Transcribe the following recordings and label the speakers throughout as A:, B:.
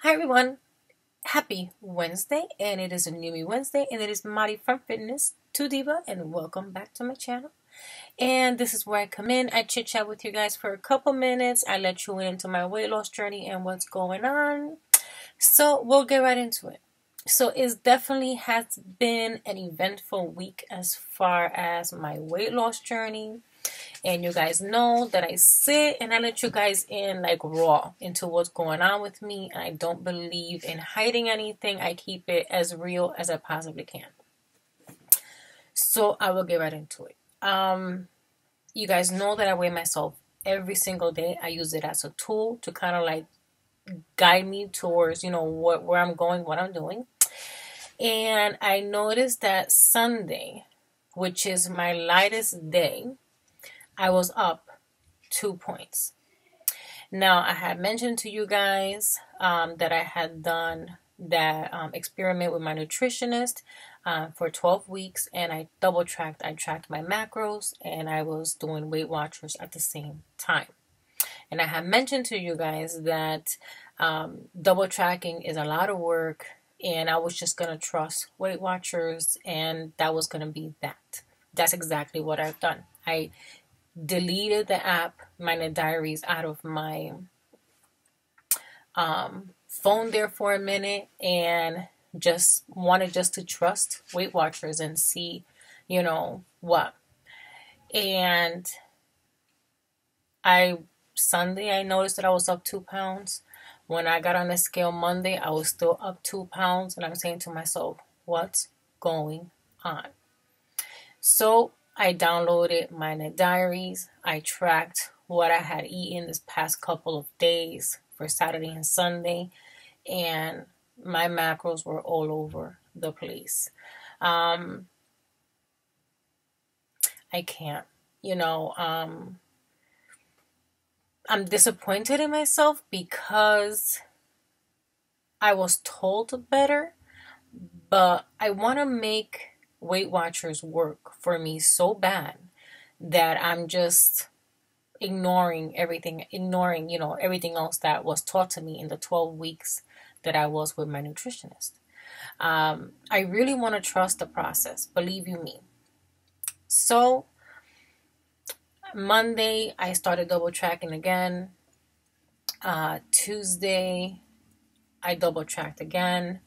A: Hi everyone, happy Wednesday, and it is a new me Wednesday, and it is Mari from Fitness to Diva, and welcome back to my channel. And this is where I come in, I chit chat with you guys for a couple minutes, I let you into my weight loss journey and what's going on. So we'll get right into it. So it definitely has been an eventful week as far as my weight loss journey. And you guys know that I sit and I let you guys in like raw into what's going on with me. And I don't believe in hiding anything. I keep it as real as I possibly can. So I will get right into it. You guys know that I weigh myself every single day. I use it as a tool to kind of like guide me towards, where I'm going, what I'm doing. And I noticed that Sunday, which is my lightest day, I was up 2 points. Now, I had mentioned to you guys that I had done that experiment with my nutritionist for 12 weeks, and I double tracked. I tracked my macros, and I was doing Weight Watchers at the same time. And I had mentioned to you guys that double tracking is a lot of work, and I was just going to trust Weight Watchers, and that was going to be that. That's exactly what I've done. I deleted the app, my diaries, out of my phone there for a minute, and just wanted to trust Weight Watchers and see, what. And Sunday, I noticed that I was up 2 pounds. When I got on the scale Monday, I was still up 2 pounds, and I'm saying to myself, what's going on? So I downloaded my diaries. I tracked what I had eaten this past couple of days for Saturday and Sunday, and my macros were all over the place. I can't, I'm disappointed in myself because I was told better, but I want to make Weight Watchers work for me so bad that I'm just ignoring everything else that was taught to me in the 12 weeks that I was with my nutritionist. I really want to trust the process, believe you me. So Monday, I started double tracking again. Tuesday, I double tracked again.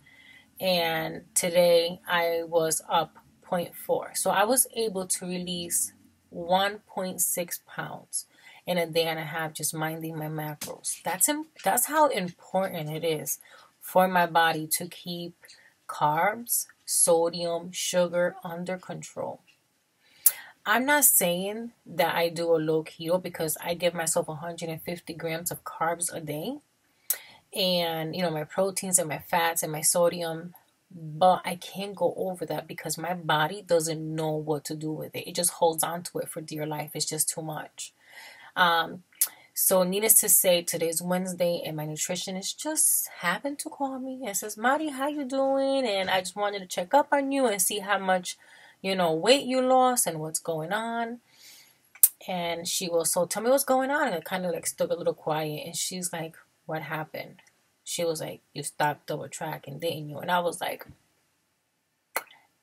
A: And today, I was up 0.4. So I was able to release 1.6 pounds in a day and a half just minding my macros. That's how important it is for my body to keep carbs, sodium, sugar under control. I'm not saying that I do a low keto because I give myself 150 grams of carbs a day, and my proteins and my fats and my sodium, but I can't go over that because my body doesn't know what to do with it. It just holds on to it for dear life. It's just too much. So needless to say, today's Wednesday, and my nutritionist just happened to call me and says, Mari, how you doing? And I just wanted to check up on you and see how much weight you lost and what's going on. And she was, so tell me what's going on. And I kind of like stood a little quiet, and she's like, what happened? She was like, you stopped double tracking, didn't you? And I was like,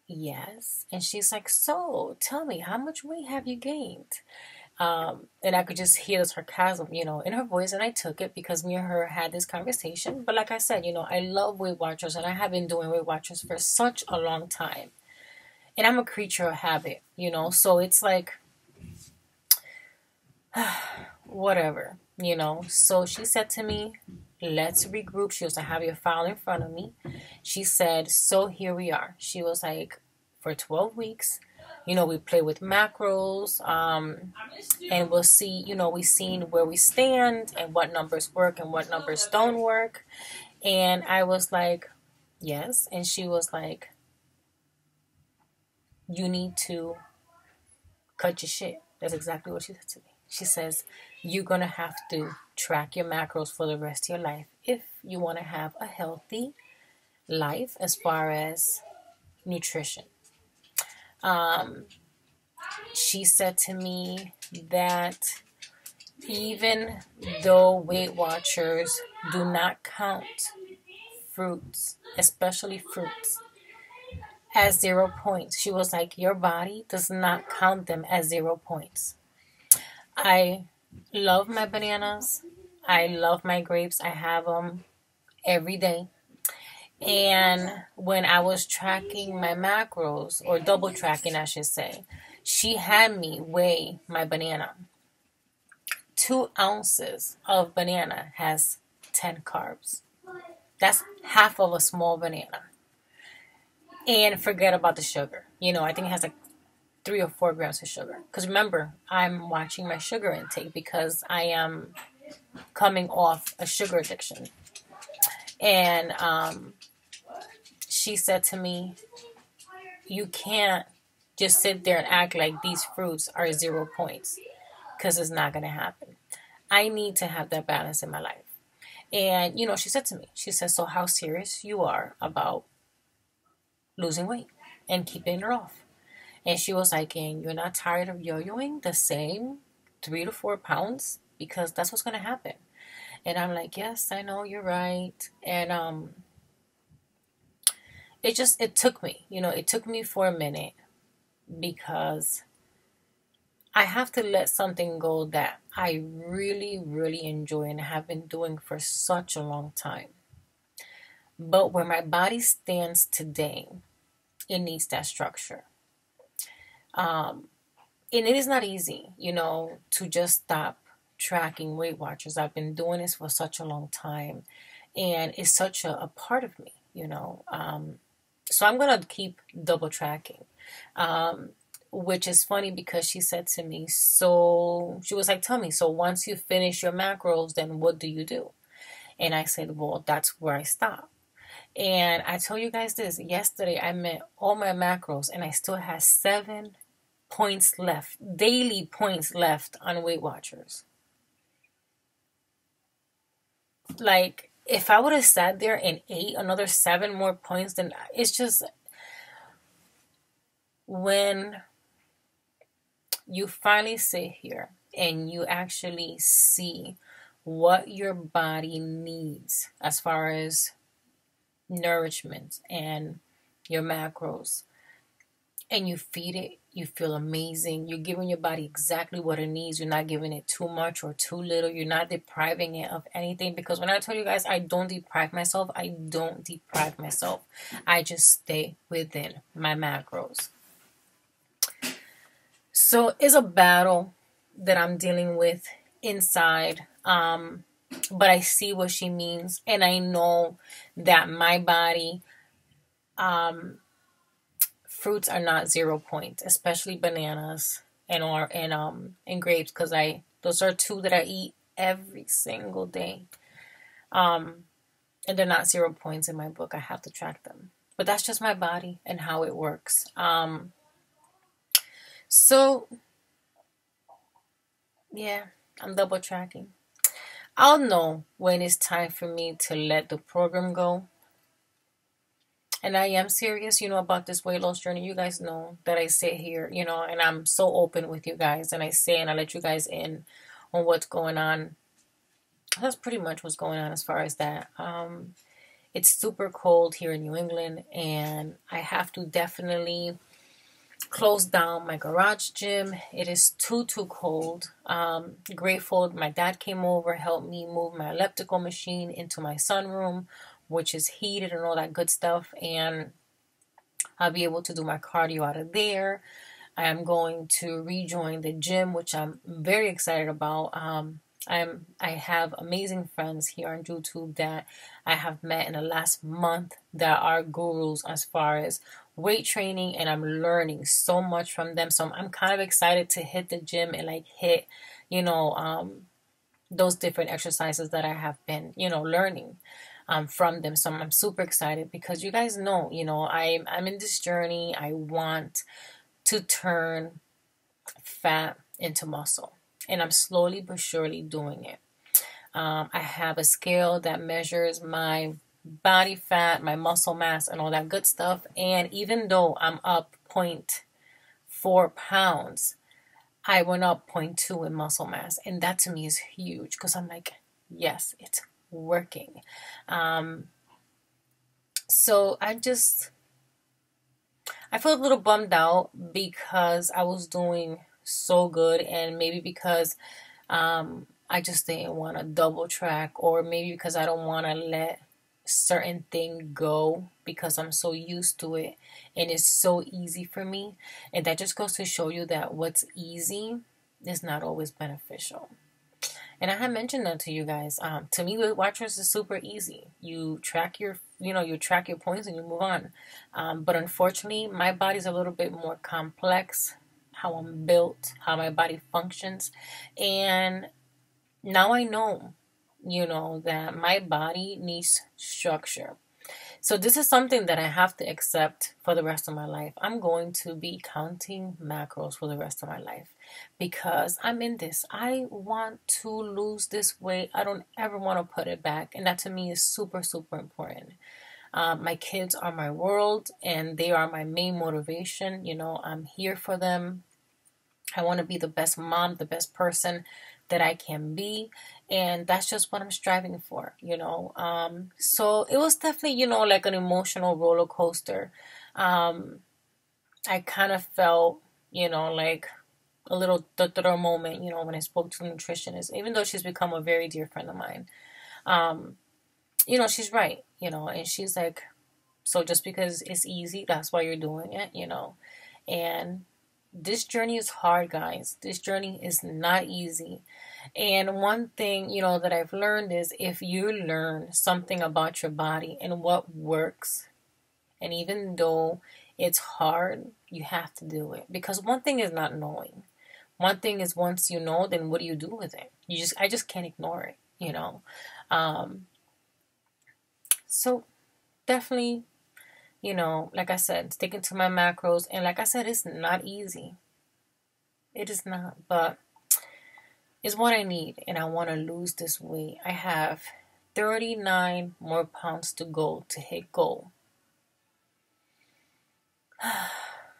A: yes. And she's like, so tell me, how much weight have you gained? And I could just hear the sarcasm, in her voice, and I took it because me and her had this conversation. But like I said, I love Weight Watchers, and I have been doing Weight Watchers for such a long time. And I'm a creature of habit, so it's like, whatever, So she said to me, let's regroup. She was like, I have your file in front of me. She said, so here we are. She was like, for 12 weeks, we play with macros, and we'll see, we seen where we stand and what numbers work and what numbers don't work. And I was like, yes. And she was like, you need to cut your shit. That's exactly what she said to me. She says, you're going to have to track your macros for the rest of your life if you want to have a healthy life as far as nutrition. She said to me that even though Weight Watchers do not count fruits, especially fruits, as 0 points. She was like, your body does not count them as 0 points. I love my bananas. I love my grapes. I have them every day. And when I was tracking my macros, or double tracking, I should say, she had me weigh my banana. 2 ounces of banana has 10 carbs. That's half of a small banana. And forget about the sugar. I think it has like 3 or 4 grams of sugar. Because remember, I'm watching my sugar intake because I am coming off a sugar addiction. And she said to me, you can't just sit there and act like these fruits are 0 points, because it's not going to happen. I need to have that balance in my life. And, she said to me, she said, so how serious you are about losing weight and keeping it off. And she was like, and you're not tired of yo-yoing the same 3 to 4 pounds? Because that's what's going to happen. And I'm like, yes, I know, you're right. And it took me, it took me for a minute, because I have to let something go that I really, really enjoy and have been doing for such a long time. But where my body stands today, it needs that structure. And it is not easy, to just stop tracking Weight Watchers. I've been doing this for such a long time, and it's such a part of me, So I'm going to keep double tracking. Which is funny, because she said to me, so she was like, tell me, so once you finish your macros, then what do you do? And I said, well, that's where I stop. And I told you guys this, yesterday I met all my macros and I still had 7 points left, daily points left on Weight Watchers. Like, if I would have sat there and ate another 7 more points, then it's just, when you finally sit here and you actually see what your body needs as far as nourishment and your macros, and you feed it, you feel amazing. You're giving your body exactly what it needs. You're not giving it too much or too little. You're not depriving it of anything. Because when I tell you guys, I don't deprive myself. I just stay within my macros. So it's a battle that I'm dealing with inside. But I see what she means. And I know that my body, fruits are not 0 points, especially bananas and grapes, because those are 2 that I eat every single day. And they're not 0 points in my book. I have to track them. But that's just my body and how it works. So, yeah, I'm double tracking. I'll know when it's time for me to let the program go. And I am serious, about this weight loss journey. You guys know that I sit here, and I'm so open with you guys. And I say and I let you guys in on what's going on. That's pretty much what's going on as far as that. It's super cold here in New England, and I have to definitely close down my garage gym. It is too cold. Grateful my dad came over, helped me move my elliptical machine into my sunroom, which is heated and all that good stuff, and I'll be able to do my cardio out of there. I am going to rejoin the gym, which I'm very excited about. I have amazing friends here on YouTube that I have met in the last month that are gurus as far as weight training, and I'm learning so much from them. So I'm kind of excited to hit the gym and hit, those different exercises that I have been, learning from them. So I'm super excited, because you guys know, I'm in this journey. I want to turn fat into muscle, and I'm slowly but surely doing it. I have a scale that measures my body fat, my muscle mass, and all that good stuff. And even though I'm up 0.4 pounds, I went up 0.2 in muscle mass. And that to me is huge, because I'm like, yes, it's working. So I feel a little bummed out because I was doing so good, and maybe because I just didn't want to double track, or maybe because I don't want to let certain thing go because I'm so used to it and it's so easy for me. And that just goes to show you that what's easy is not always beneficial. And I had mentioned that to you guys. To me, Weight Watchers is super easy. You track you track your points and you move on. But unfortunately, my body's a little bit more complex, how I'm built, how my body functions. And now I know, that my body needs structure. So this is something that I have to accept for the rest of my life. I'm going to be counting macros for the rest of my life because I'm in this. I want to lose this weight. I don't ever want to put it back. And that to me is super, super important. My kids are my world and they are my main motivation. I'm here for them. I want to be the best mom, the best person that I can be. And that's just what I'm striving for. So it was definitely, like an emotional roller coaster. I kind of felt, like a little moment, when I spoke to the nutritionist, even though she's become a very dear friend of mine. She's right, and she's like, so just because it's easy, that's why you're doing it. And this journey is hard, guys. This journey is not easy. And one thing, that I've learned is if you learn something about your body and what works, and even though it's hard, you have to do it. Because one thing is not knowing. One thing is once you know, then what do you do with it? I just can't ignore it. So definitely, like I said, sticking to my macros. And like I said, it's not easy. It is not, but it's what I need. And I want to lose this weight. I have 39 more pounds to go to hit goal.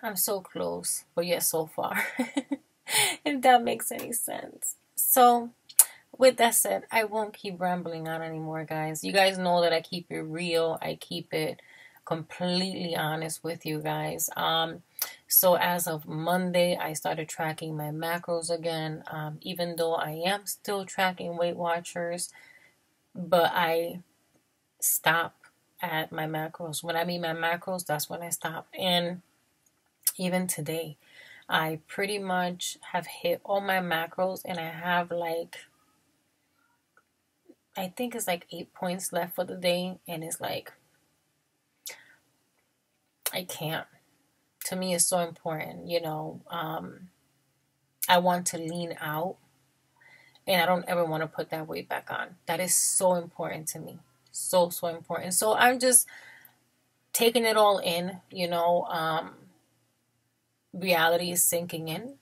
A: I'm so close, but yet so far. If that makes any sense. So, with that said, I won't keep rambling on anymore, guys. You guys know that I keep it real. I keep it completely honest with you guys. So as of Monday, I started tracking my macros again. Even though I am still tracking Weight Watchers, but I stop at my macros. When I mean my macros, that's when I stop. And even today, I pretty much have hit all my macros, and I have I think it's 8 points left for the day, and it's I can't. To me, it's so important, I want to lean out, and I don't ever want to put that weight back on. That is so important to me. So, so important. So I'm just taking it all in, reality is sinking in.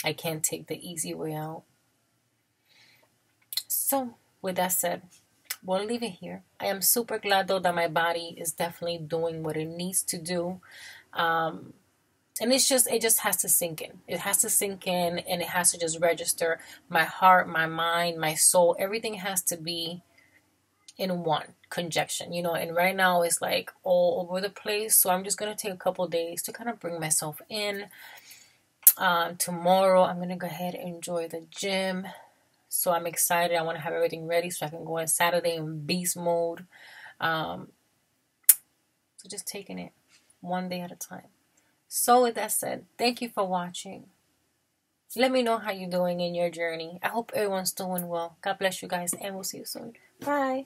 A: I can't take the easy way out. So, with that said, we'll leave it here. I am super glad though that my body is definitely doing what it needs to do. And it just has to sink in. It has to sink in, and it has to just register. My heart, my mind, my soul, everything has to be in one conjunction, and right now it's all over the place. So I'm just going to take a couple days to kind of bring myself in. Tomorrow I'm going to go ahead and enjoy the gym. So I'm excited. I want to have everything ready so I can go on Saturday in beast mode. So just taking it one day at a time. So with that said, thank you for watching. Let me know how you're doing in your journey. I hope everyone's doing well. God bless you guys, and we'll see you soon. Bye.